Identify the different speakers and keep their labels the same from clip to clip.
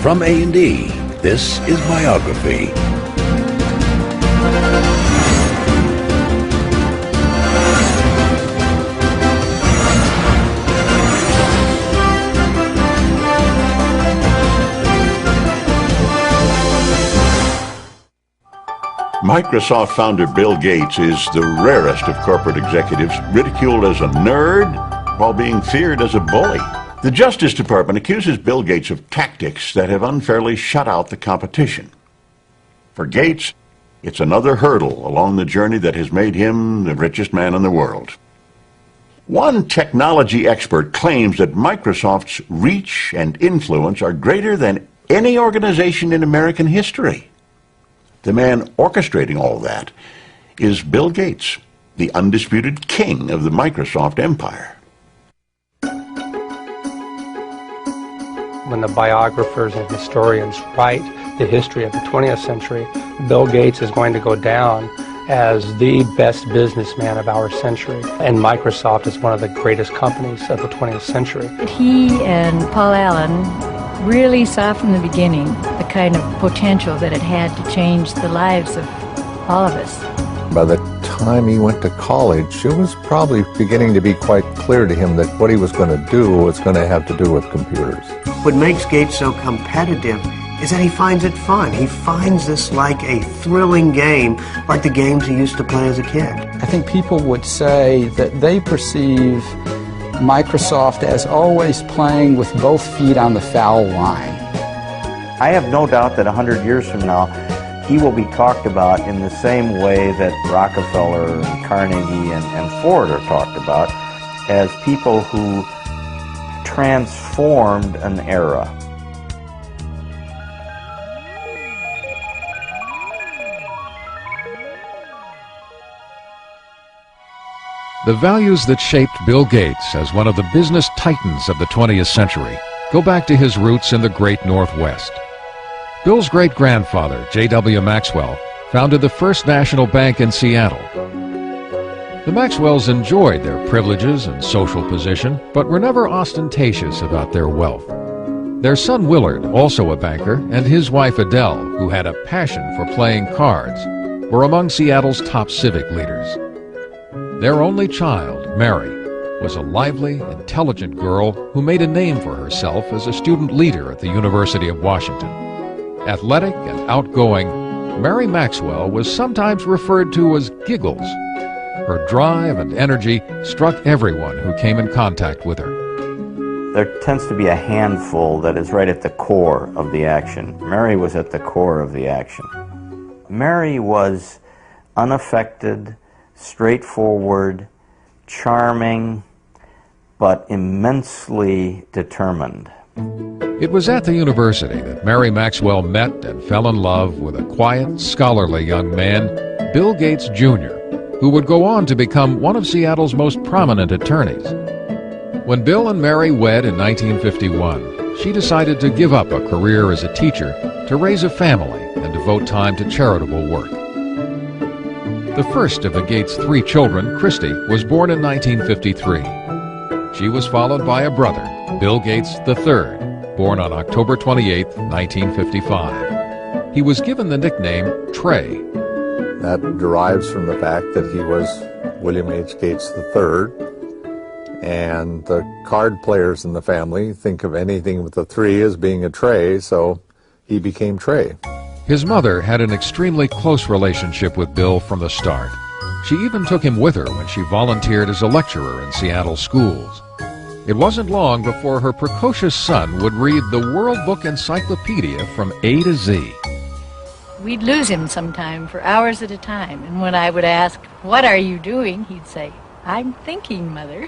Speaker 1: From A&E, this is Biography.
Speaker 2: Microsoft founder Bill Gates is the rarest of corporate executives, ridiculed as a nerd while being feared as a bully. The Justice Department accuses Bill Gates of tactics that have unfairly shut out the competition. For Gates, it's another hurdle along the journey that has made him the richest man in the world. One technology expert claims that Microsoft's reach and influence are greater than any organization in American history. The man orchestrating all that is Bill Gates, the undisputed king of the Microsoft empire.
Speaker 3: When the biographers and historians write the history of the 20th century, Bill Gates is going to go down as the best businessman of our century. And Microsoft is one of the greatest companies of the 20th century.
Speaker 4: He and Paul Allen really saw from the beginning the kind of potential that it had to change the lives of all of us.
Speaker 5: By the time he went to college, it was probably beginning to be quite clear to him that what he was going to do was going to have to do with computers.
Speaker 6: What makes Gates so competitive is that he finds it fun. He finds this like a thrilling game, like the games he used to play as a kid.
Speaker 7: I think people would say that they perceive Microsoft as always playing with both feet on the foul line.
Speaker 8: I have no doubt that 100 years from now, he will be talked about in the same way that Rockefeller and Carnegie and Ford are talked about, as people who transformed an era.
Speaker 9: The values that shaped Bill Gates as one of the business titans of the 20th century go back to his roots in the great Northwest. Bill's great-grandfather, J.W. Maxwell, founded the First National Bank in Seattle. The Maxwells enjoyed their privileges and social position, but were never ostentatious about their wealth. Their son Willard, also a banker, and his wife Adele, who had a passion for playing cards, were among Seattle's top civic leaders. Their only child, Mary, was a lively, intelligent girl who made a name for herself as a student leader at the University of Washington. Athletic and outgoing, Mary Maxwell was sometimes referred to as Giggles. Her drive and energy struck everyone who came in contact with her.
Speaker 8: There tends to be a handful that is right at the core of the action. Mary was at the core of the action. Mary was unaffected, straightforward, charming, but immensely determined.
Speaker 9: It was at the university that Mary Maxwell met and fell in love with a quiet, scholarly young man, Bill Gates Jr., who would go on to become one of Seattle's most prominent attorneys. When Bill and Mary wed in 1951, she decided to give up a career as a teacher to raise a family and devote time to charitable work. The first of the Gates' 3 children, Christy, was born in 1953. She was followed by a brother, Bill Gates III, born on October 28, 1955. He was given the nickname Trey.
Speaker 5: That derives from the fact that he was William H. Gates III, and the card players in the family think of anything with a 3 as being a Trey, so he became Trey.
Speaker 9: His mother had an extremely close relationship with Bill from the start. She even took him with her when she volunteered as a lecturer in Seattle schools. It wasn't long before her precocious son would read the World Book Encyclopedia from A to Z.
Speaker 4: We'd lose him sometime for hours at a time, and when I would ask, "What are you doing?" he'd say, "I'm thinking, Mother."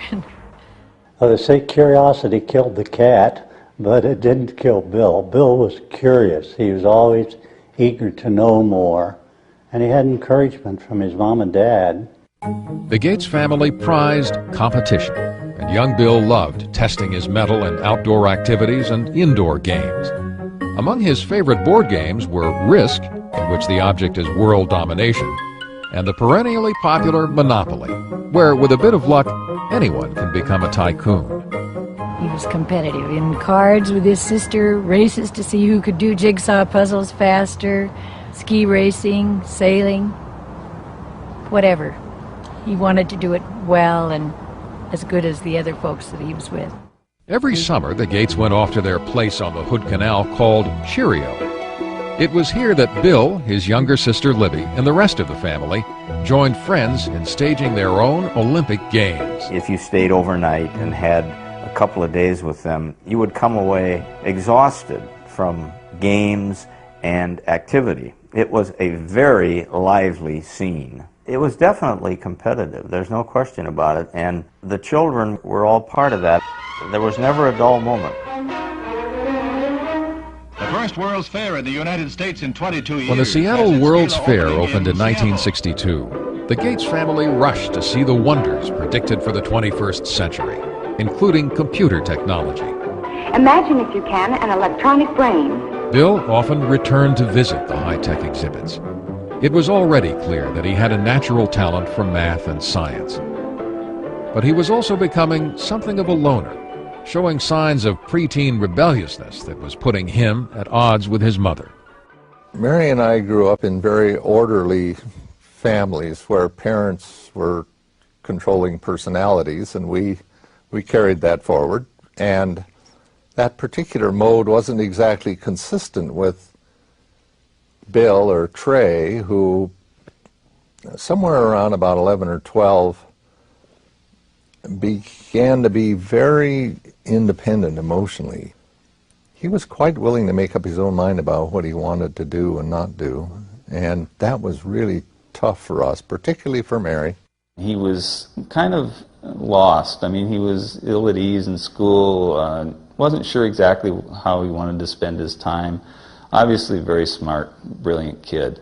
Speaker 10: Well, they say curiosity killed the cat, but it didn't kill Bill. Bill was curious. He was always eager to know more, and he had encouragement from his mom and dad.
Speaker 9: The Gates family prized competition, and young Bill loved testing his mettle in outdoor activities and indoor games. Among his favorite board games were Risk, in which the object is world domination, and the perennially popular Monopoly, where, with a bit of luck, anyone can become a tycoon.
Speaker 4: He was competitive in cards with his sister, races to see who could do jigsaw puzzles faster, ski racing, sailing, whatever. He wanted to do it well and as good as the other folks that he was with.
Speaker 9: Every summer, the Gates went off to their place on the Hood Canal called Cheerio. It was here that Bill, his younger sister Libby, and the rest of the family joined friends in staging their own Olympic Games.
Speaker 8: If you stayed overnight and had a couple of days with them, you would come away exhausted from games and activity. It was a very lively scene. It was definitely competitive, there's no question about it, and the children were all part of that. There was never a dull moment.
Speaker 11: The first World's Fair in the United States in 22 years.
Speaker 9: When the Seattle World's Fair opened in 1962, the Gates family rushed to see the wonders predicted for the 21st century, including computer technology.
Speaker 12: Imagine, if you can, an electronic brain.
Speaker 9: Bill often returned to visit the high-tech exhibits. It was already clear that he had a natural talent for math and science. But he was also becoming something of a loner, showing signs of preteen rebelliousness that was putting him at odds with his mother.
Speaker 5: Mary and I grew up in very orderly families where parents were controlling personalities, and we carried that forward. And that particular mode wasn't exactly consistent with Bill or Trey, who somewhere around about 11 or 12 began to be very independent emotionally. He was quite willing to make up his own mind about what he wanted to do and not do, and that was really tough for us, particularly for Mary.
Speaker 13: He was kind of lost. I mean, he was ill at ease in school, wasn't sure exactly how he wanted to spend his time. Obviously a very smart, brilliant kid,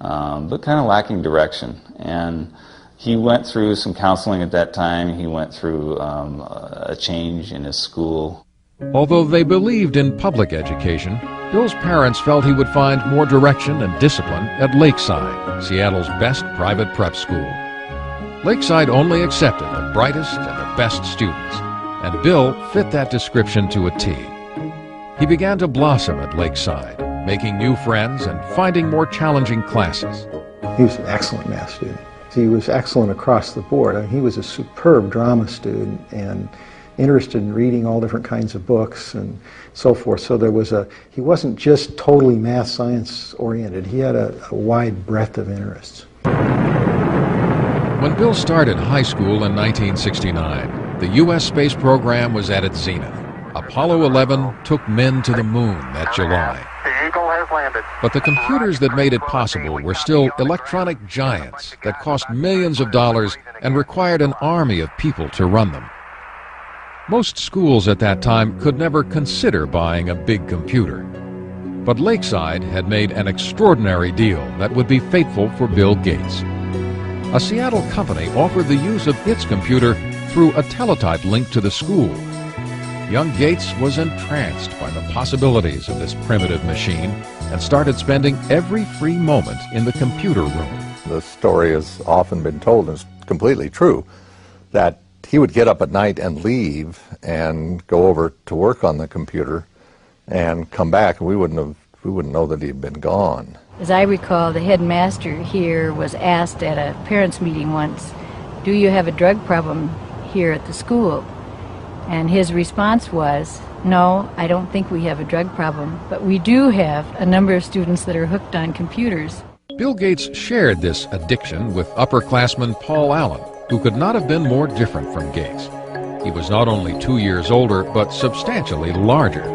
Speaker 13: but kind of lacking direction. And he went through some counseling at that time. He went through a change in his school.
Speaker 9: Although they believed in public education, Bill's parents felt he would find more direction and discipline at Lakeside, Seattle's best private prep school. Lakeside only accepted the brightest and the best students, and Bill fit that description to a T. He began to blossom at Lakeside, making new friends and finding more challenging classes.
Speaker 14: He was an excellent math student. He was excellent across the board. I mean, he was a superb drama student and interested in reading all different kinds of books and so forth. So he wasn't just totally math science oriented. He had a wide breadth of interests.
Speaker 9: When Bill started high school in 1969, the U.S. space program was at its zenith. Apollo 11 took men to the moon that July.
Speaker 15: The Eagle has landed.
Speaker 9: But the computers that made it possible were still electronic giants that cost millions of dollars and required an army of people to run them. Most schools at that time could never consider buying a big computer. But Lakeside had made an extraordinary deal that would be fateful for Bill Gates. A Seattle company offered the use of its computer through a teletype link to the school. Young Gates was entranced by the possibilities of this primitive machine and started spending every free moment in the computer room.
Speaker 5: The story has often been told, and it's completely true, that he would get up at night and leave and go over to work on the computer and come back, and we wouldn't know that he'd been gone.
Speaker 4: As I recall, the headmaster here was asked at a parents' meeting once, "Do you have a drug problem here at the school?" And his response was, "No, I don't think we have a drug problem, but we do have a number of students that are hooked on computers."
Speaker 9: Bill Gates shared this addiction with upperclassman Paul Allen, who could not have been more different from Gates. He was not only 2 years older, but substantially larger.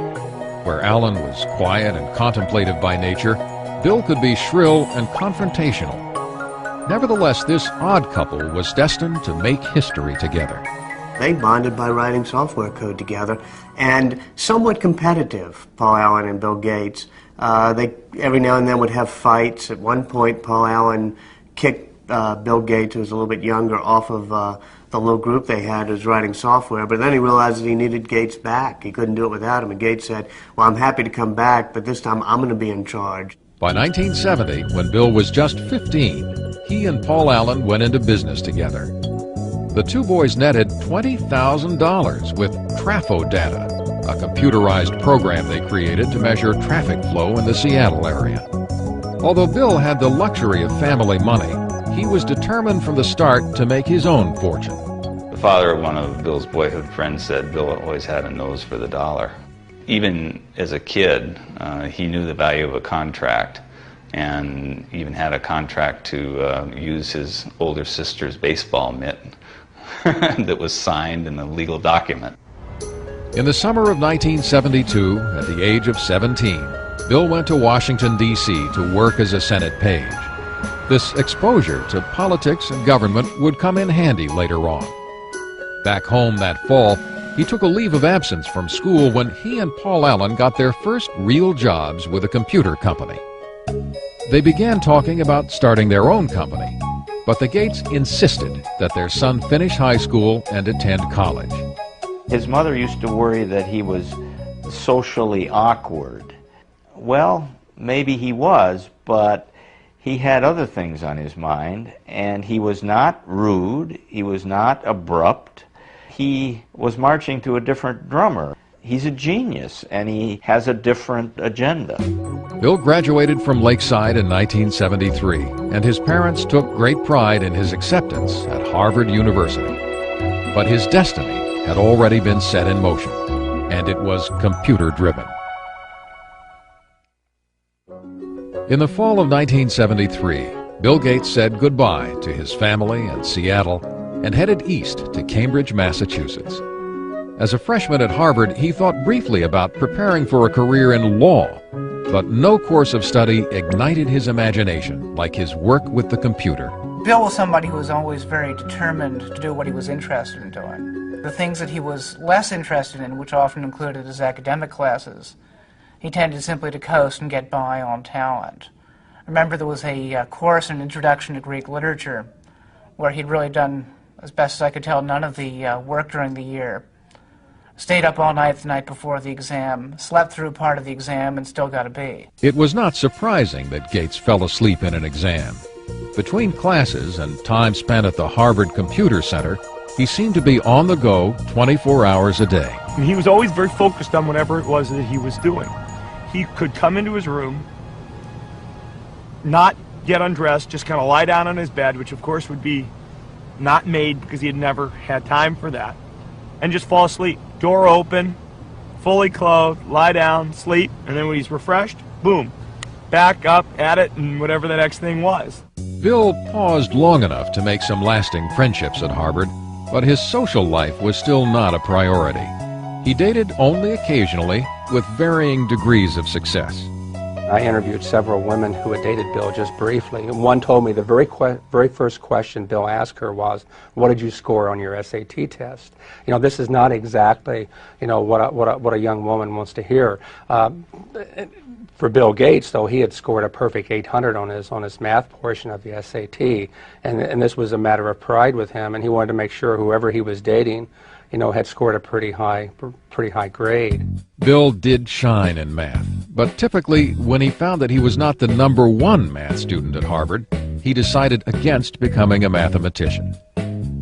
Speaker 9: Where Allen was quiet and contemplative by nature, Bill could be shrill and confrontational. Nevertheless, this odd couple was destined to make history together.
Speaker 6: They bonded by writing software code together, and somewhat competitive, Paul Allen and Bill Gates. They every now and then would have fights. At one point, Paul Allen kicked Bill Gates, who was a little bit younger, off of the little group they had who was writing software, but then he realized that he needed Gates back. He couldn't do it without him, and Gates said, "Well, I'm happy to come back, but this time I'm going to be in charge."
Speaker 9: By 1970, when Bill was just 15, he and Paul Allen went into business together. The two boys netted $20,000 with TrafoData, a computerized program they created to measure traffic flow in the Seattle area. Although Bill had the luxury of family money, he was determined from the start to make his own fortune.
Speaker 13: The father of one of Bill's boyhood friends said Bill always had a nose for the dollar. Even as a kid, he knew the value of a contract, and even had a contract to use his older sister's baseball mitt that was signed in a legal document.
Speaker 9: In the summer of 1972, at the age of 17, Bill went to Washington, D.C. to work as a Senate page. This exposure to politics and government would come in handy later on. Back home that fall, he took a leave of absence from school when he and Paul Allen got their first real jobs with a computer company. They began talking about starting their own company, but the Gates insisted that their son finish high school and attend college.
Speaker 8: His mother used to worry that he was socially awkward. Well, maybe he was, but he had other things on his mind, and he was not rude, he was not abrupt. He was marching to a different drummer. He's a genius, and he has a different agenda.
Speaker 9: Bill graduated from Lakeside in 1973, and his parents took great pride in his acceptance at Harvard University. But his destiny had already been set in motion, and it was computer-driven. In the fall of 1973, Bill Gates said goodbye to his family in Seattle and headed east to Cambridge, Massachusetts. As a freshman at Harvard, he thought briefly about preparing for a career in law, but no course of study ignited his imagination like his work with the computer.
Speaker 15: Bill was somebody who was always very determined to do what he was interested in doing. The things that he was less interested in, which often included his academic classes, he tended simply to coast and get by on talent. I remember there was a course in Introduction to Greek Literature where he'd really done, as best as I could tell, none of the work during the year. Stayed up all night the night before the exam, slept through part of the exam, and still got a B.
Speaker 9: It was not surprising that Gates fell asleep in an exam. Between classes and time spent at the Harvard Computer Center, he seemed to be on the go 24 hours a day.
Speaker 16: And he was always very focused on whatever it was that he was doing. He could come into his room, not get undressed, just kind of lie down on his bed, which of course would be not made because he had never had time for that, and just fall asleep. Door open, fully clothed, lie down, sleep, and then when he's refreshed, boom, back up at it and whatever the next thing was.
Speaker 9: Bill paused long enough to make some lasting friendships at Harvard, but his social life was still not a priority. He dated only occasionally, with varying degrees of success.
Speaker 3: I interviewed several women who had dated Bill just briefly, and one told me the very first question Bill asked her was, "What did you score on your SAT test?" You know, this is not exactly, you know, what a young woman wants to hear. For Bill Gates, though, he had scored a perfect 800 on his math portion of the SAT, and this was a matter of pride with him, and he wanted to make sure whoever he was dating, you know, had scored a pretty high grade.
Speaker 9: Bill did shine in math, but typically when he found that he was not the #1 math student at Harvard, he decided against becoming a mathematician.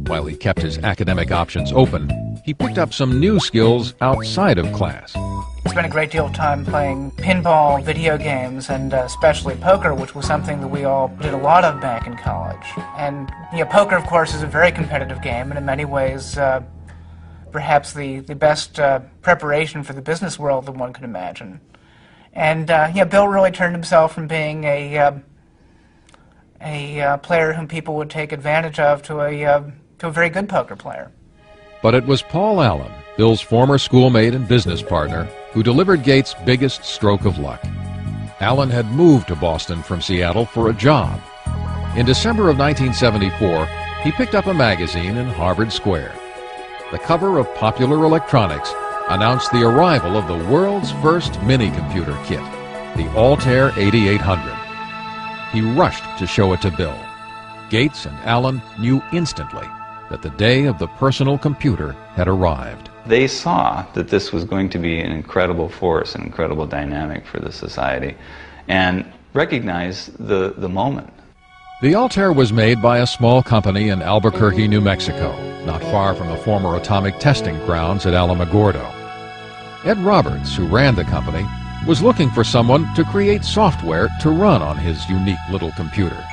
Speaker 9: While he kept his academic options open, he picked up some new skills outside of class.
Speaker 15: Spent a great deal of time playing pinball, video games, and especially poker, which was something that we all did a lot of back in college. And you know, poker, of course, is a very competitive game, and in many ways, perhaps the best preparation for the business world that one could imagine. And yeah, Bill really turned himself from being a player whom people would take advantage of to a very good poker player.
Speaker 9: But it was Paul Allen, Bill's former schoolmate and business partner, who delivered Gates' biggest stroke of luck. Allen had moved to Boston from Seattle for a job. In December of 1974, he picked up a magazine in Harvard Square. The cover of Popular Electronics announced the arrival of the world's first mini-computer kit, the Altair 8800. He rushed to show it to Bill. Gates and Allen knew instantly that the day of the personal computer had arrived.
Speaker 13: They saw that this was going to be an incredible force, an incredible dynamic for the society, and recognized the moment.
Speaker 9: The Altair was made by a small company in Albuquerque, New Mexico, not far from the former atomic testing grounds at Alamogordo. Ed Roberts, who ran the company, was looking for someone to create software to run on his unique little computer.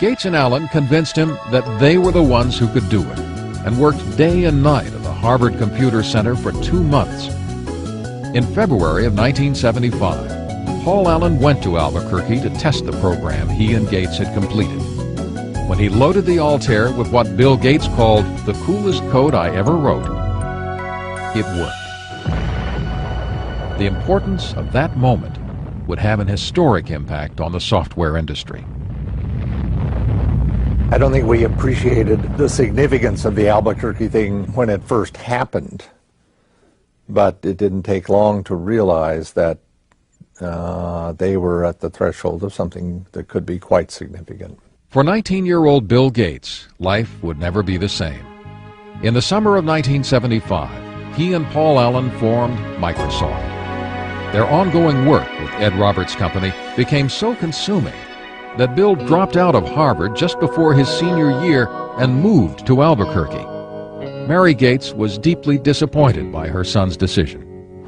Speaker 9: Gates and Allen convinced him that they were the ones who could do it, and worked day and night at the Harvard Computer Center for 2 months. In February of 1975, Paul Allen went to Albuquerque to test the program he and Gates had completed. When he loaded the Altair with what Bill Gates called the coolest code I ever wrote, it worked. The importance of that moment would have an historic impact on the software industry.
Speaker 5: I don't think we appreciated the significance of the Albuquerque thing when it first happened, but it didn't take long to realize that they were at the threshold of something that could be quite significant.
Speaker 9: For 19-year-old Bill Gates, life would never be the same. In the summer of 1975, he and Paul Allen formed Microsoft. Their ongoing work with Ed Roberts' company became so consuming that Bill dropped out of Harvard just before his senior year and moved to Albuquerque. Mary Gates was deeply disappointed by her son's decision.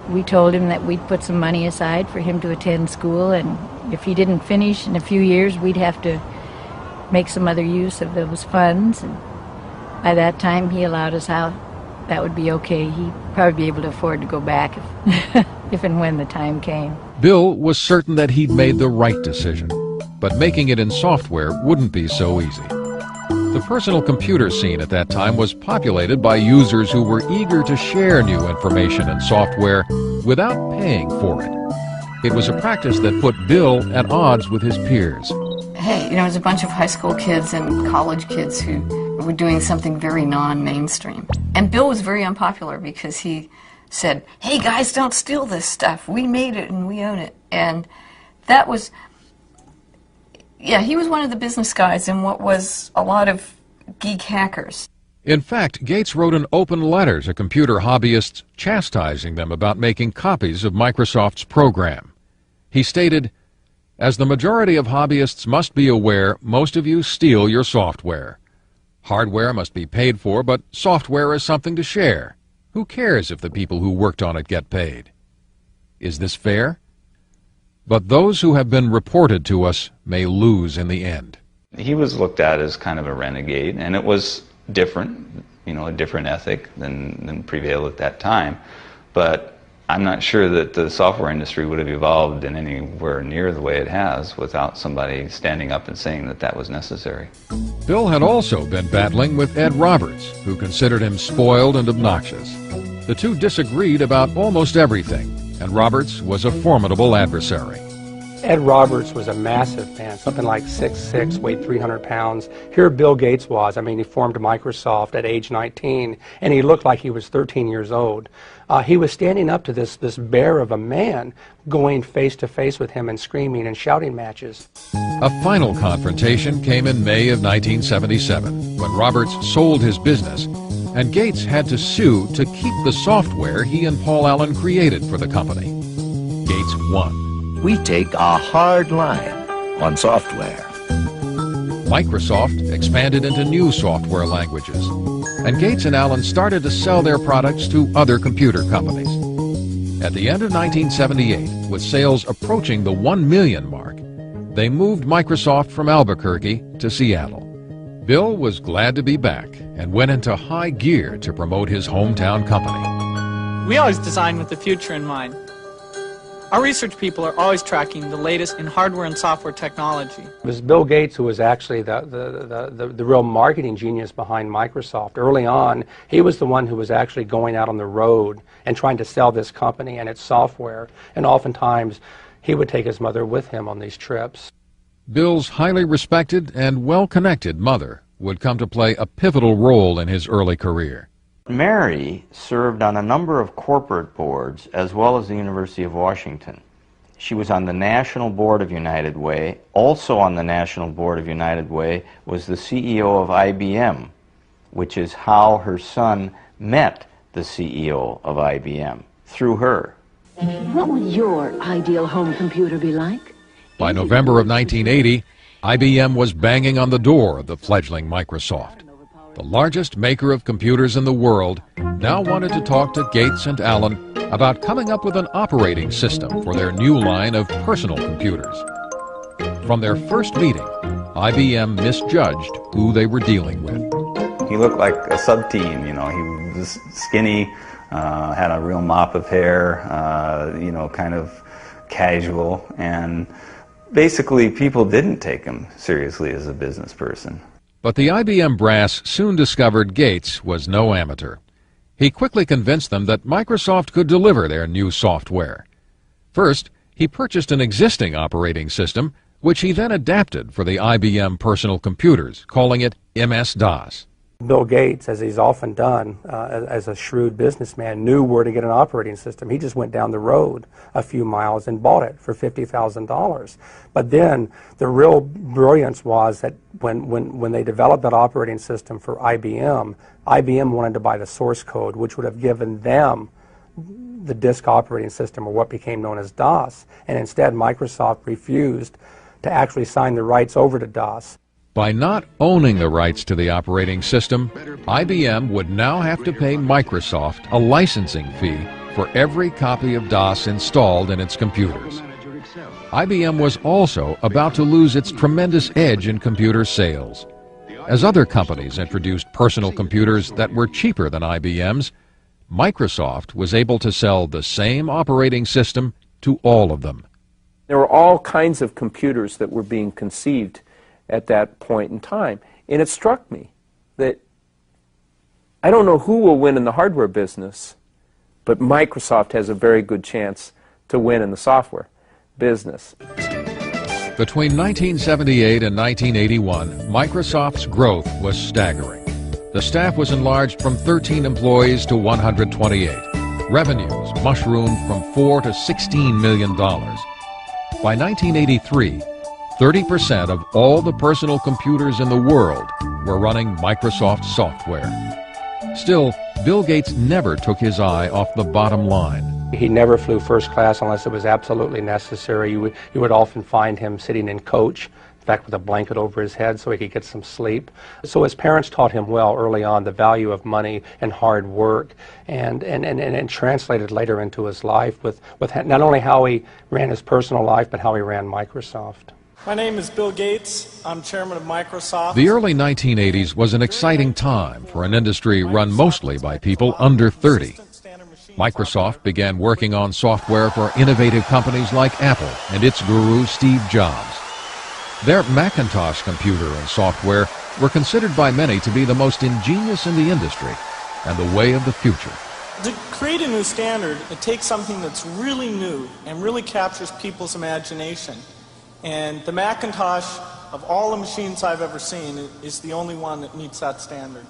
Speaker 4: We told him that we'd put some money aside for him to attend school, and if he didn't finish in a few years, we'd have to make some other use of those funds. And by that time, he allowed us out. That would be okay. He'd probably be able to afford to go back if and when the time came.
Speaker 9: Bill was certain that he'd made the right decision, but making it in software wouldn't be so easy. The personal computer scene at that time was populated by users who were eager to share new information and software without paying for it. It was a practice that put Bill at odds with his peers.
Speaker 17: Hey, you know, there's a bunch of high school kids and college kids who were doing something very non-mainstream. And Bill was very unpopular because he said, hey guys, don't steal this stuff. We made it and we own it. And that was... yeah, he was one of the business guys in what was a lot of geek hackers.
Speaker 9: In fact, Gates wrote an open letter to computer hobbyists chastising them about making copies of Microsoft's program. He stated, "As the majority of hobbyists must be aware, most of you steal your software. Hardware must be paid for, but software is something to share. Who cares if the people who worked on it get paid? Is this fair? But those who have been reported to us may lose in the end."
Speaker 13: He was looked at as kind of a renegade, and it was different, you know, a different ethic than prevailed at that time. But I'm not sure that the software industry would have evolved in anywhere near the way it has without somebody standing up and saying that that was necessary.
Speaker 9: Bill had also been battling with Ed Roberts, who considered him spoiled and obnoxious. The two disagreed about almost everything, and Roberts was a formidable adversary.
Speaker 3: Ed Roberts was a massive man, something like 6'6", weighed 300 pounds. Here Bill Gates was. I mean, he formed Microsoft at age 19, and he looked like he was 13 years old. He was standing up to this bear of a man, going face-to-face with him and screaming and shouting matches.
Speaker 9: A final confrontation came in May of 1977, when Roberts sold his business, and Gates had to sue to keep the software he and Paul Allen created for the company. Gates won.
Speaker 1: We take a hard line on software.
Speaker 9: Microsoft expanded into new software languages, and Gates and Allen started to sell their products to other computer companies. At the end of 1978, with sales approaching the 1 million mark, they moved Microsoft from Albuquerque to Seattle. Bill was glad to be back and went into high gear to promote his hometown company.
Speaker 18: We always design with the future in mind. Our research people are always tracking the latest in hardware and software technology.
Speaker 3: It was Bill Gates who was actually the real marketing genius behind Microsoft. Early on, he was the one who was actually going out on the road and trying to sell this company and its software. And oftentimes, he would take his mother with him on these trips.
Speaker 9: Bill's highly respected and well-connected mother would come to play a pivotal role in his early career.
Speaker 8: Mary served on a number of corporate boards as well as the University of Washington. She was on the National Board of United Way. Also on the National Board of United Way was the CEO of IBM, which is how her son met the CEO of IBM, through her.
Speaker 19: What would your ideal home computer be like?
Speaker 9: By November of 1980, IBM was banging on the door of the fledgling Microsoft. The largest maker of computers in the world now wanted to talk to Gates and Allen about coming up with an operating system for their new line of personal computers. From their first meeting, IBM misjudged who they were dealing with.
Speaker 13: He looked like a sub-teen, you know. He was skinny, had a real mop of hair, you know, kind of casual, and basically people didn't take him seriously as a business person.
Speaker 9: But the IBM brass soon discovered Gates was no amateur. He quickly convinced them that Microsoft could deliver their new software. First, he purchased an existing operating system, which he then adapted for the IBM personal computers, calling it MS-DOS.
Speaker 3: Bill Gates, as he's often done as a shrewd businessman, knew where to get an operating system. He just went down the road a few miles and bought it for $50,000. But then the real brilliance was that when they developed that operating system for IBM, IBM wanted to buy the source code, which would have given them the disk operating system, or what became known as DOS. And instead, Microsoft refused to actually sign the rights over to DOS.
Speaker 9: By not owning the rights to the operating system, IBM would now have to pay Microsoft a licensing fee for every copy of DOS installed in its computers. IBM was also about to lose its tremendous edge in computer sales. As other companies introduced personal computers that were cheaper than IBM's, Microsoft was able to sell the same operating system to all of them.
Speaker 19: There were all kinds of computers that were being conceived at that point in time. And it struck me that I don't know who will win in the hardware business, but Microsoft has a very good chance to win in the software business.
Speaker 9: Between 1978 and 1981, Microsoft's growth was staggering. The staff was enlarged from 13 employees to 128. Revenues mushroomed from $4 to $16 million. By 1983, 30% of all the personal computers in the world were running Microsoft software. Still, Bill Gates never took his eye off the bottom line.
Speaker 3: He never flew first class unless it was absolutely necessary. You would often find him sitting in coach, in fact with a blanket over his head so he could get some sleep. So his parents taught him well early on the value of money and hard work, and translated later into his life with not only how he ran his personal life, but how he ran Microsoft.
Speaker 18: My name is Bill Gates. I'm chairman of Microsoft.
Speaker 9: The early 1980s was an exciting time for an industry run mostly by people under 30. Microsoft began working on software for innovative companies like Apple and its guru Steve Jobs. Their Macintosh computer and software were considered by many to be the most ingenious in the industry and the way of the future.
Speaker 18: To create a new standard, it takes something that's really new and really captures people's imagination. And the Macintosh, of all the machines I've ever seen, is the only one that meets that standard.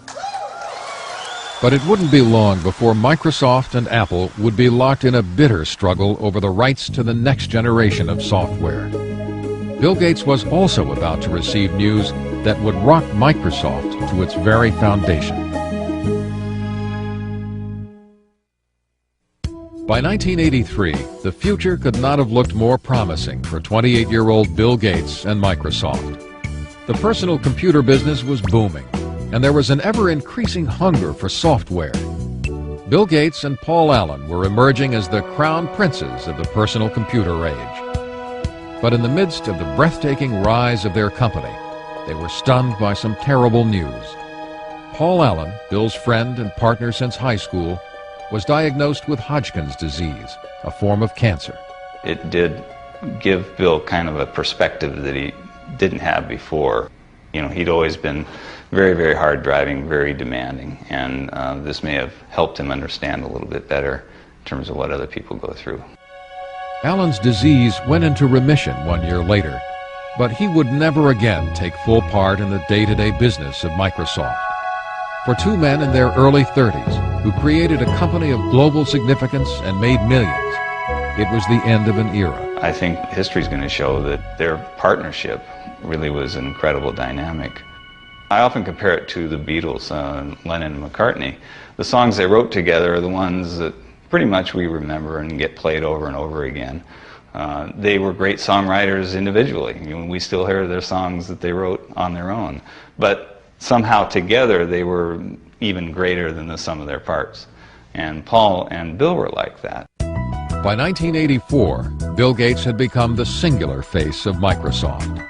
Speaker 9: But it wouldn't be long before Microsoft and Apple would be locked in a bitter struggle over the rights to the next generation of software. Bill Gates was also about to receive news that would rock Microsoft to its very foundation. By 1983, the future could not have looked more promising for 28-year-old Bill Gates and Microsoft. The personal computer business was booming, and there was an ever-increasing hunger for software. Bill Gates and Paul Allen were emerging as the crown princes of the personal computer age. But in the midst of the breathtaking rise of their company, they were stunned by some terrible news. Paul Allen, Bill's friend and partner since high school, was diagnosed with Hodgkin's disease, a form of cancer.
Speaker 13: It did give Bill kind of a perspective that he didn't have before. You know, he'd always been very, very hard driving, very demanding, and this may have helped him understand a little bit better in terms of what other people go through.
Speaker 9: Allen's disease went into remission 1 year later, but he would never again take full part in the day-to-day business of Microsoft. For two men in their early 30s who created a company of global significance and made millions, it was the end of an era.
Speaker 13: I think history's going to show that their partnership really was an incredible dynamic. I often compare it to the Beatles, Lennon and McCartney. The songs they wrote together are the ones that pretty much we remember and get played over and over again. They were great songwriters individually. We still hear their songs that they wrote on their own. But somehow together they were even greater than the sum of their parts. And Paul and Bill were like that.
Speaker 9: By 1984, Bill Gates had become the singular face of Microsoft.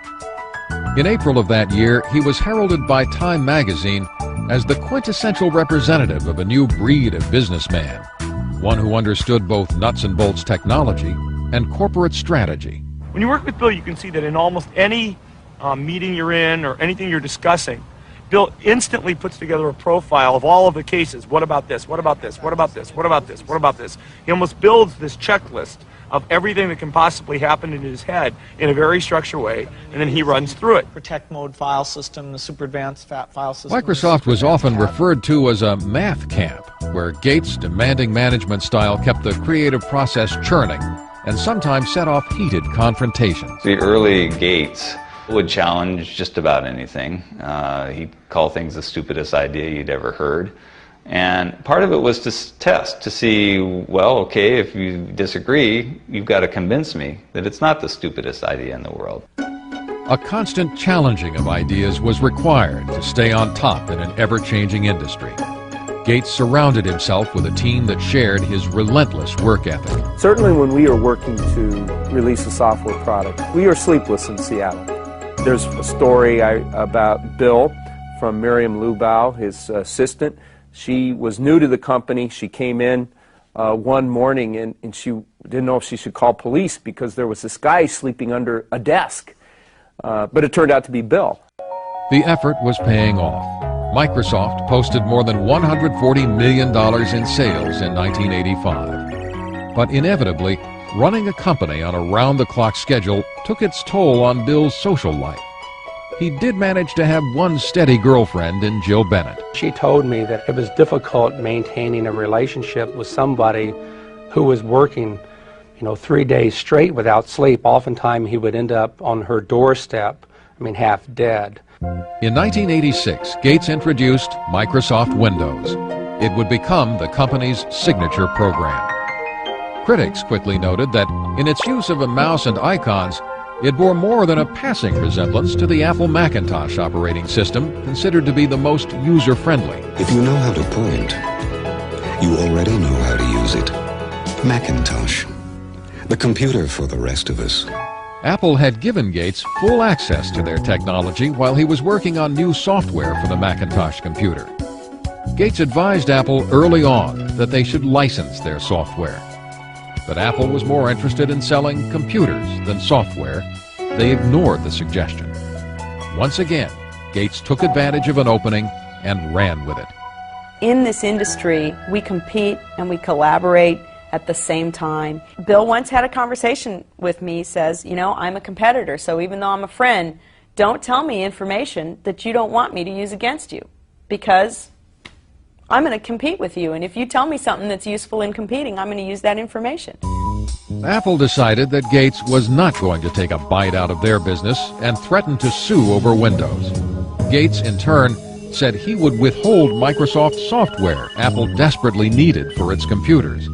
Speaker 9: In April of that year, he was heralded by Time magazine as the quintessential representative of a new breed of businessman, one who understood both nuts and bolts technology and corporate strategy.
Speaker 16: When you work with Bill, you can see that in almost any meeting you're in or anything you're discussing, Bill instantly puts together a profile of all of the cases. What about this? What about this? What about this? What about this? What about this? He almost builds this checklist of everything that can possibly happen in his head in a very structured way, and then he runs through it.
Speaker 18: Protect mode file system, the super advanced file system.
Speaker 9: Microsoft was often referred to as a math camp, where Gates' demanding management style kept the creative process churning and sometimes set off heated confrontations.
Speaker 13: The early Gates would challenge just about anything. He'd call things the stupidest idea you'd ever heard. And part of it was to test, to see, well, okay, if you disagree, you've got to convince me that it's not the stupidest idea in the world.
Speaker 9: A constant challenging of ideas was required to stay on top in an ever-changing industry. Gates surrounded himself with a team that shared his relentless work ethic.
Speaker 19: Certainly when we are working to release a software product, we are sleepless in Seattle. There's a story about Bill from Miriam Lubau, his assistant. She was new to the company. She came in one morning and she didn't know if she should call police because there was this guy sleeping under a desk. But it turned out to be Bill.
Speaker 9: The effort was paying off. Microsoft posted more than $140 million in sales in 1985. But inevitably, running a company on a round-the-clock schedule took its toll on Bill's social life. He did manage to have one steady girlfriend in Jill Bennett.
Speaker 3: She told me that it was difficult maintaining a relationship with somebody who was working, 3 days straight without sleep. Oftentimes he would end up on her doorstep, half dead.
Speaker 9: In 1986, Gates introduced Microsoft Windows. It would become the company's signature program. Critics quickly noted that in its use of a mouse and icons, it bore more than a passing resemblance to the Apple Macintosh operating system, considered to be the most user-friendly.
Speaker 20: If you know how to point, you already know how to use it. Macintosh. The computer for the rest of us.
Speaker 9: Apple had given Gates full access to their technology while he was working on new software for the Macintosh computer. Gates advised Apple early on that they should license their software. But Apple was more interested in selling computers than software. They ignored the suggestion. Once again, Gates took advantage of an opening and ran with it.
Speaker 21: In this industry, we compete and we collaborate at the same time. Bill once had a conversation with me. He says, I'm a competitor, so even though I'm a friend, don't tell me information that you don't want me to use against you, because I'm going to compete with you, and if you tell me something that's useful in competing, I'm going to use that information.
Speaker 9: Apple decided that Gates was not going to take a bite out of their business and threatened to sue over Windows. Gates, in turn, said he would withhold Microsoft software Apple desperately needed for its computers.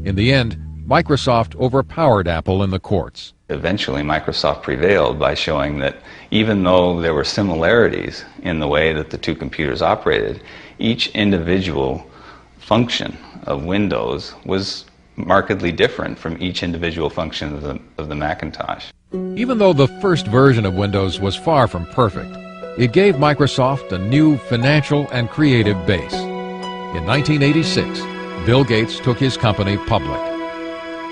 Speaker 9: In the end, Microsoft overpowered Apple in the courts.
Speaker 13: Eventually, Microsoft prevailed by showing that even though there were similarities in the way that the two computers operated, each individual function of Windows was markedly different from each individual function of the Macintosh.
Speaker 9: Even though the first version of Windows was far from perfect, it gave Microsoft a new financial and creative base. In 1986, Bill Gates took his company public.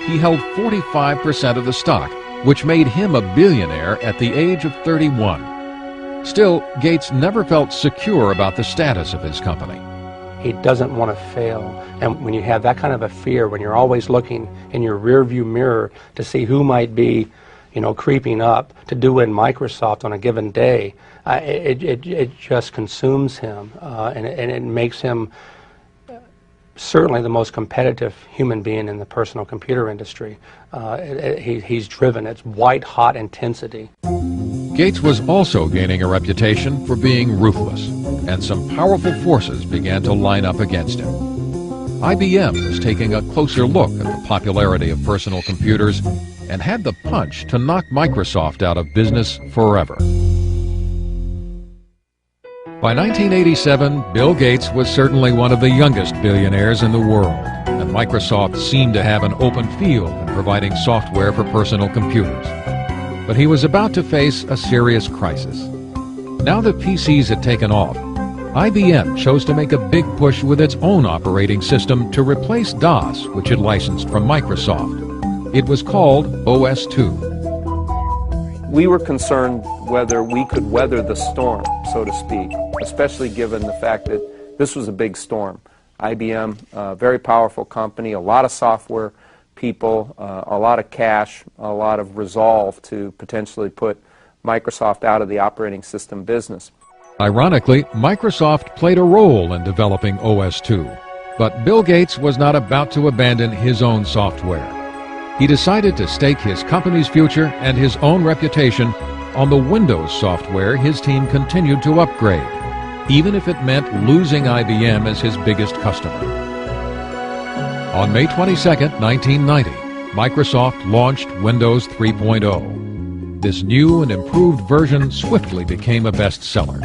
Speaker 9: He held 45% of the stock, which made him a billionaire at the age of 31. Still, Gates never felt secure about the status of his company.
Speaker 3: He doesn't want to fail. And when you have that kind of a fear, when you're always looking in your rearview mirror to see who might be, creeping up to do in Microsoft on a given day, it just consumes him, and it makes him certainly the most competitive human being in the personal computer industry. He's driven. It's white-hot intensity.
Speaker 9: Gates was also gaining a reputation for being ruthless, and some powerful forces began to line up against him. IBM was taking a closer look at the popularity of personal computers and had the punch to knock Microsoft out of business forever. By 1987, Bill Gates was certainly one of the youngest billionaires in the world, and Microsoft seemed to have an open field in providing software for personal computers. But he was about to face a serious crisis. Now that PCs had taken off, IBM chose to make a big push with its own operating system to replace DOS, which it licensed from Microsoft. It was called OS/2.
Speaker 19: We were concerned whether we could weather the storm, so to speak, especially given the fact that this was a big storm. IBM, a very powerful company, a lot of software people, a lot of cash, a lot of resolve to potentially put Microsoft out of the operating system business.
Speaker 9: Ironically, Microsoft played a role in developing OS/2, but Bill Gates was not about to abandon his own software. He decided to stake his company's future and his own reputation on the Windows software his team continued to upgrade, even if it meant losing IBM as his biggest customer. On May 22, 1990, Microsoft launched Windows 3.0. This new and improved version swiftly became a bestseller.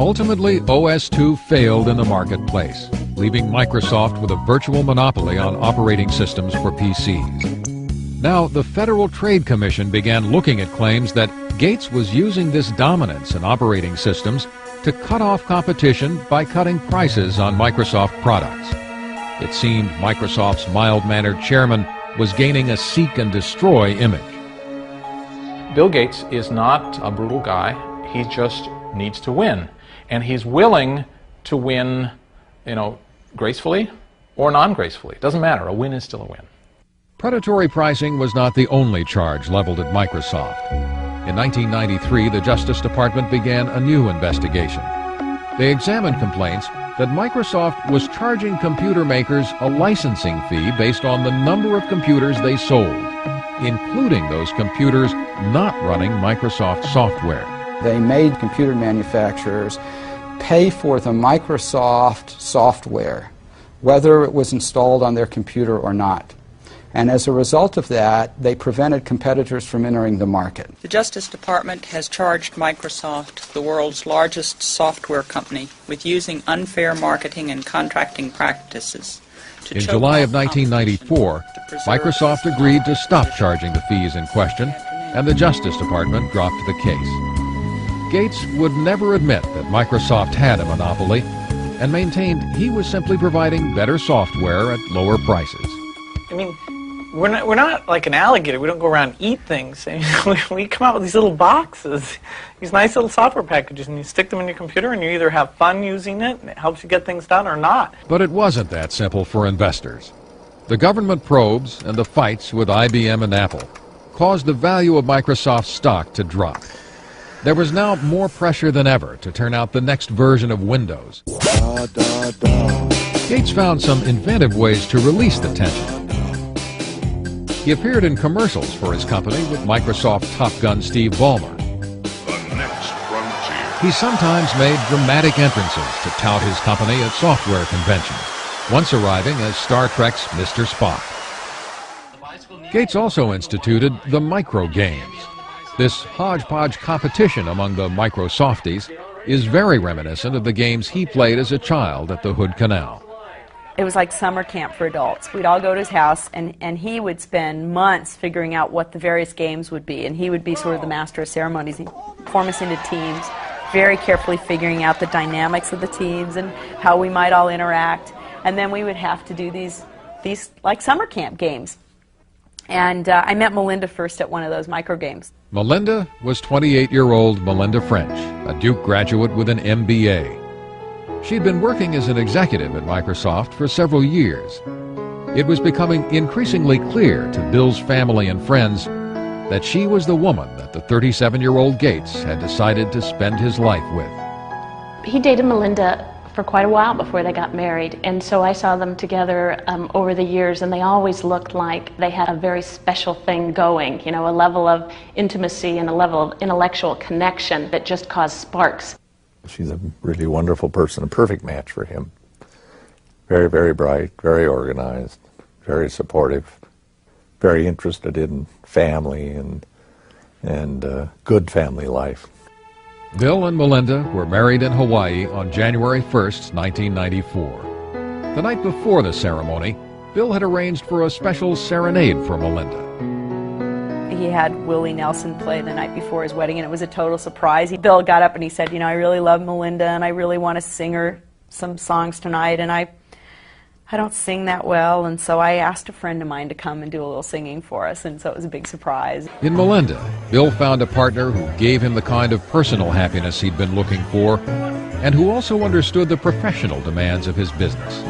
Speaker 9: Ultimately, OS/2 failed in the marketplace, leaving Microsoft with a virtual monopoly on operating systems for PCs. Now, the Federal Trade Commission began looking at claims that Gates was using this dominance in operating systems to cut off competition by cutting prices on Microsoft products. It seemed Microsoft's mild-mannered chairman was gaining a seek-and-destroy image.
Speaker 2: Bill Gates is not a brutal guy. He just needs to win. And he's willing to win, gracefully or non-gracefully. It doesn't matter. A win is still a win.
Speaker 9: Predatory pricing was not the only charge leveled at Microsoft. In 1993, the Justice Department began a new investigation. They examined complaints that Microsoft was charging computer makers a licensing fee based on the number of computers they sold, including those computers not running Microsoft software.
Speaker 7: They made computer manufacturers pay for the Microsoft software, whether it was installed on their computer or not. And as a result of that, they prevented competitors from entering the market.
Speaker 22: The Justice Department has charged Microsoft, the world's largest software company, with using unfair marketing and contracting practices.
Speaker 9: In July of 1994, Microsoft agreed to stop charging the fees in question, and the Justice Department dropped the case. Gates would never admit that Microsoft had a monopoly and maintained he was simply providing better software at lower prices.
Speaker 15: I mean, we're not like an alligator. We don't go around and eat things. I mean, we come out with these little boxes, these nice little software packages, and you stick them in your computer, and you either have fun using it, and it helps you get things done, or not.
Speaker 9: But it wasn't that simple for investors. The government probes and the fights with IBM and Apple caused the value of Microsoft's stock to drop. There was now more pressure than ever to turn out the next version of Windows. Gates found some inventive ways to release the tension. He appeared in commercials for his company with Microsoft Top Gun Steve Ballmer. He sometimes made dramatic entrances to tout his company at software conventions, once arriving as Star Trek's Mr. Spock. Gates also instituted the micro games. This hodgepodge competition among the Microsofties is very reminiscent of the games he played as a child at the Hood Canal.
Speaker 21: It was like summer camp for adults. We'd all go to his house, and he would spend months figuring out what the various games would be, and he would be sort of the master of ceremonies. He'd form us into teams, very carefully figuring out the dynamics of the teams and how we might all interact, and then we would have to do these like summer camp games. And I met Melinda first at one of those micro games.
Speaker 9: Melinda was 28-year-old Melinda French, a Duke graduate with an MBA. She'd been working as an executive at Microsoft for several years. It was becoming increasingly clear to Bill's family and friends that she was the woman that the 37-year-old Gates had decided to spend his life with.
Speaker 23: He dated Melinda for quite a while before they got married, and so I saw them together over the years, and they always looked like they had a very special thing going, a level of intimacy and a level of intellectual connection that just caused sparks.
Speaker 5: She's a really wonderful person, a perfect match for him. Very, very bright, very organized, very supportive, very interested in family and good family life.
Speaker 9: Bill and Melinda were married in Hawaii on January 1st, 1994. The night before the ceremony, Bill had arranged for a special serenade for Melinda.
Speaker 21: He had Willie Nelson play the night before his wedding, and it was a total surprise. Bill got up and he said, I really love Melinda, and I really want to sing her some songs tonight, and I don't sing that well, and so I asked a friend of mine to come and do a little singing for us, and so it was a big surprise.
Speaker 9: In Melinda, Bill found a partner who gave him the kind of personal happiness he'd been looking for, and who also understood the professional demands of his business.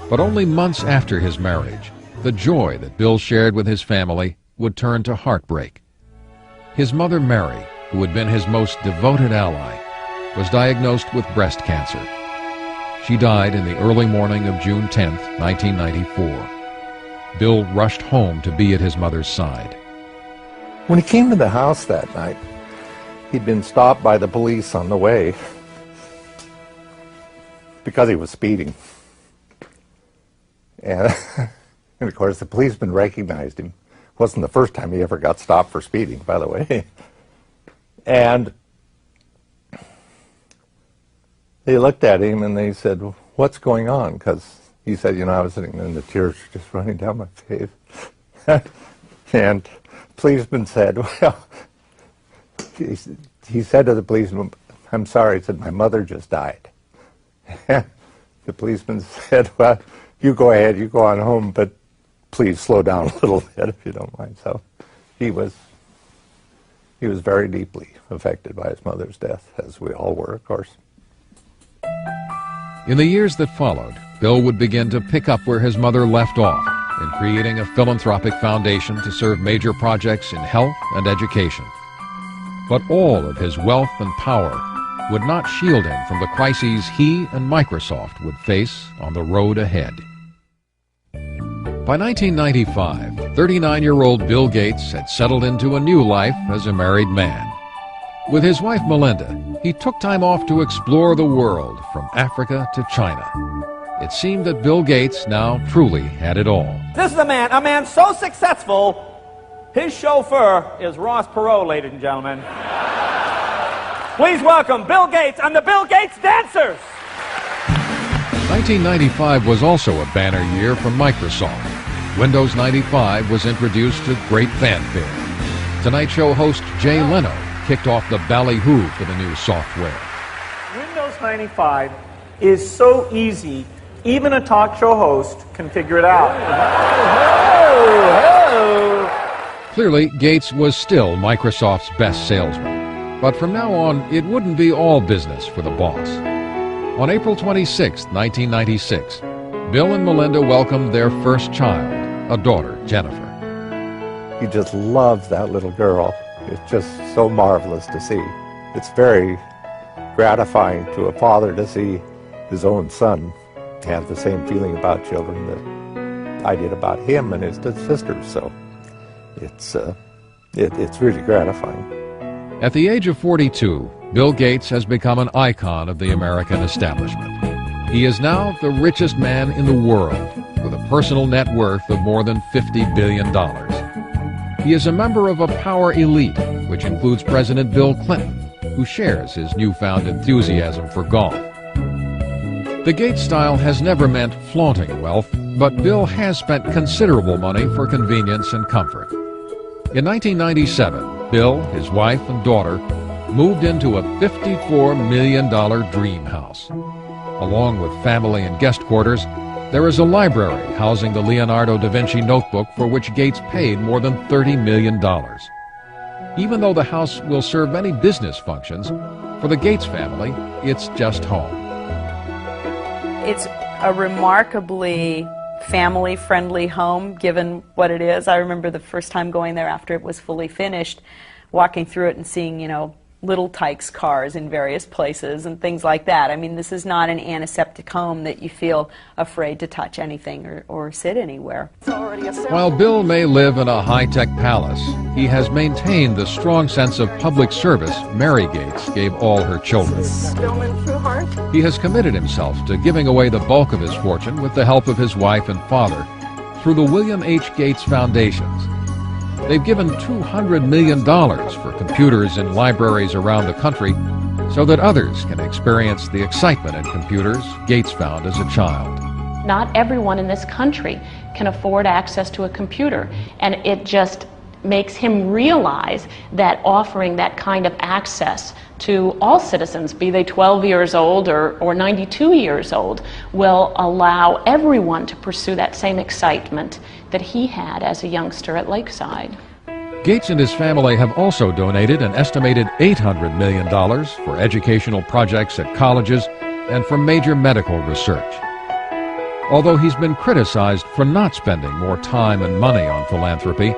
Speaker 9: But only months after his marriage, the joy that Bill shared with his family would turn to heartbreak. His mother, Mary, who had been his most devoted ally, was diagnosed with breast cancer. She died in the early morning of June 10, 1994. Bill rushed home to be at his mother's side.
Speaker 5: When he came to the house that night, he'd been stopped by the police on the way because he was speeding. And of course, the policeman recognized him. It wasn't the first time he ever got stopped for speeding, by the way. And they looked at him and they said, "What's going on?" Because he said, I was sitting there and the tears were just running down my face. And the policeman said, well, he said to the policeman, "I'm sorry," he said, "my mother just died." And the policeman said, "Well, you go ahead, you go on home, but please slow down a little bit if you don't mind." So he was very deeply affected by his mother's death, as we all were, of course.
Speaker 9: In the years that followed, Bill would begin to pick up where his mother left off in creating a philanthropic foundation to serve major projects in health and education. But all of his wealth and power would not shield him from the crises he and Microsoft would face on the road ahead. By 1995, 39-year-old Bill Gates had settled into a new life as a married man. With his wife Melinda, he took time off to explore the world from Africa to China. It seemed that Bill Gates now truly had it all.
Speaker 10: This is a man so successful, his chauffeur is Ross Perot, ladies and gentlemen. Please welcome Bill Gates and the Bill Gates Dancers.
Speaker 9: 1995 was also a banner year for Microsoft. Windows 95 was introduced to great fanfare. Tonight Show host Jay Leno kicked off the ballyhoo for the new software.
Speaker 10: Windows 95 is so easy, even a talk show host can figure it out.
Speaker 9: Clearly, Gates was still Microsoft's best salesman. But from now on, it wouldn't be all business for the boss. On April 26, 1996, Bill and Melinda welcomed their first child, a daughter, Jennifer.
Speaker 5: He just loves that little girl. It's just so marvelous to see. It's very gratifying to a father to see his own son have the same feeling about children that I did about him and his sisters. So it's really gratifying.
Speaker 9: At the age of 42, Bill Gates has become an icon of the American establishment. He is now the richest man in the world, with a personal net worth of more than $50 billion. He is a member of a power elite, which includes President Bill Clinton, who shares his newfound enthusiasm for golf. The Gates style has never meant flaunting wealth, but Bill has spent considerable money for convenience and comfort. In 1997, Bill, his wife, and daughter moved into a $54 million dream house. Along with family and guest quarters, there is a library housing the Leonardo da Vinci notebook for which Gates paid more than $30 million. Even though the house will serve many business functions, for the Gates family, it's just home.
Speaker 21: It's a remarkably family-friendly home, given what it is. I remember the first time going there after it was fully finished, walking through it and seeing, little Tykes cars in various places and things like that. I mean, this is not an antiseptic home that you feel afraid to touch anything or sit anywhere.
Speaker 9: While Bill may live in a high-tech palace, he has maintained the strong sense of public service Mary Gates gave all her children. He has committed himself to giving away the bulk of his fortune with the help of his wife and father, through the William H. Gates Foundations. They've given $200 million for computers in libraries around the country so that others can experience the excitement in computers Gates found as a child.
Speaker 23: Not everyone in this country can afford access to a computer, and it just makes him realize that offering that kind of access to all citizens, be they 12 years old or 92 years old, will allow everyone to pursue that same excitement that he had as a youngster at Lakeside.
Speaker 9: Gates and his family have also donated an estimated $800 million for educational projects at colleges and for major medical research. Although he's been criticized for not spending more time and money on philanthropy,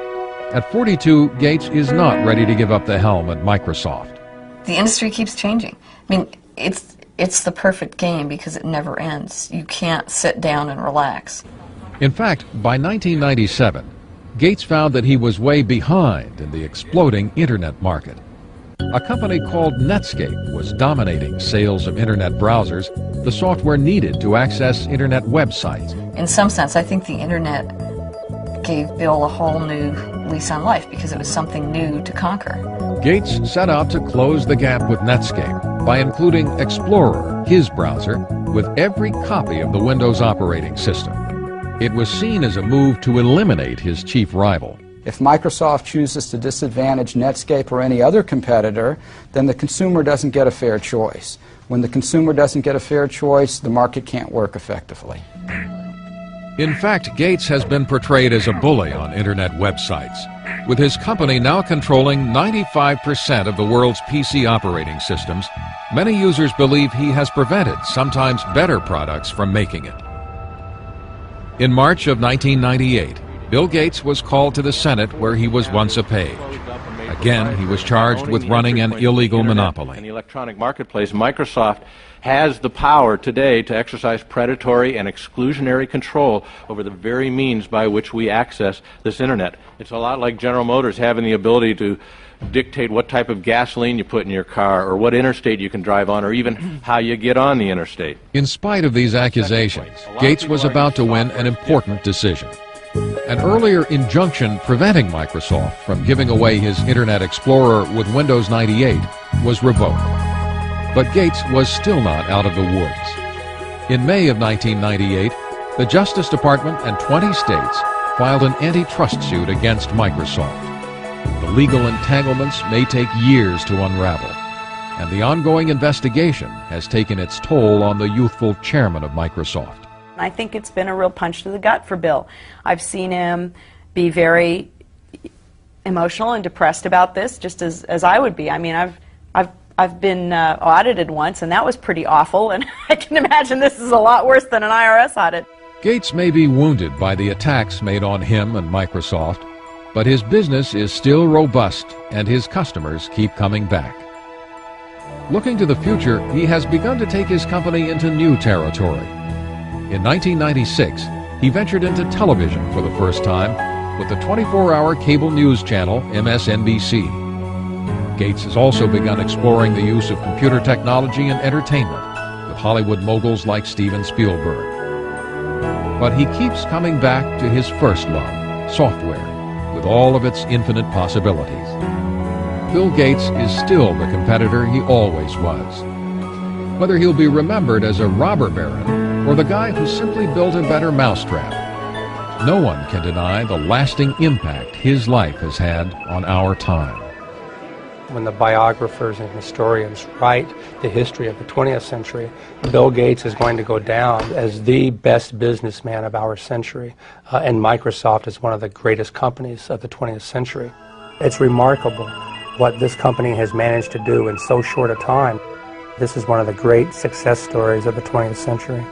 Speaker 9: at 42, Gates is not ready to give up the helm at Microsoft.
Speaker 17: The industry keeps changing. I mean, it's the perfect game because it never ends. You can't sit down and relax.
Speaker 9: In fact, by 1997, Gates found that he was way behind in the exploding Internet market. A company called Netscape was dominating sales of Internet browsers, the software needed to access Internet websites.
Speaker 17: In some sense, I think the Internet gave Bill a whole new lease on life because it was something new to conquer.
Speaker 9: Gates set out to close the gap with Netscape by including Explorer, his browser, with every copy of the Windows operating system. It was seen as a move to eliminate his chief rival.
Speaker 7: If Microsoft chooses to disadvantage Netscape or any other competitor, then the consumer doesn't get a fair choice. When the consumer doesn't get a fair choice, the market can't work effectively.
Speaker 9: In fact, Gates has been portrayed as a bully on Internet websites, with his company now controlling 95% of the world's PC operating systems. Many users believe he has prevented sometimes better products from making it. In March of 1998, Bill Gates was called to the Senate where he was once a page. Again, he was charged with running an illegal monopoly.
Speaker 11: In the electronic marketplace, Microsoft has the power today to exercise predatory and exclusionary control over the very means by which we access this Internet. It's a lot like General Motors having the ability to dictate what type of gasoline you put in your car, or what interstate you can drive on, or even how you get on the interstate.
Speaker 9: In spite of these accusations, Gates was about to win an important decision. An earlier injunction preventing Microsoft from giving away his Internet Explorer with Windows 98 was revoked. But Gates was still not out of the woods. In May of 1998, the Justice Department and 20 states filed an antitrust suit against Microsoft. The legal entanglements may take years to unravel, and the ongoing investigation has taken its toll on the youthful chairman of Microsoft.
Speaker 21: I think it's been a real punch to the gut for Bill. I've seen him be very emotional and depressed about this, just as I would be. I mean, I've been audited once, and that was pretty awful, and I can imagine this is a lot worse than an IRS audit.
Speaker 9: Gates may be wounded by the attacks made on him and Microsoft, but his business is still robust, and his customers keep coming back. Looking to the future, he has begun to take his company into new territory. In 1996, he ventured into television for the first time with the 24-hour cable news channel MSNBC. Gates has also begun exploring the use of computer technology in entertainment with Hollywood moguls like Steven Spielberg. But he keeps coming back to his first love, software, with all of its infinite possibilities. Bill Gates is still the competitor he always was. Whether he'll be remembered as a robber baron or the guy who simply built a better mousetrap, no one can deny the lasting impact his life has had on our time.
Speaker 3: When the biographers and historians write the history of the 20th century, Bill Gates is going to go down as the best businessman of our century, and Microsoft is one of the greatest companies of the 20th century. It's remarkable what this company has managed to do in so short a time. This is one of the great success stories of the 20th century.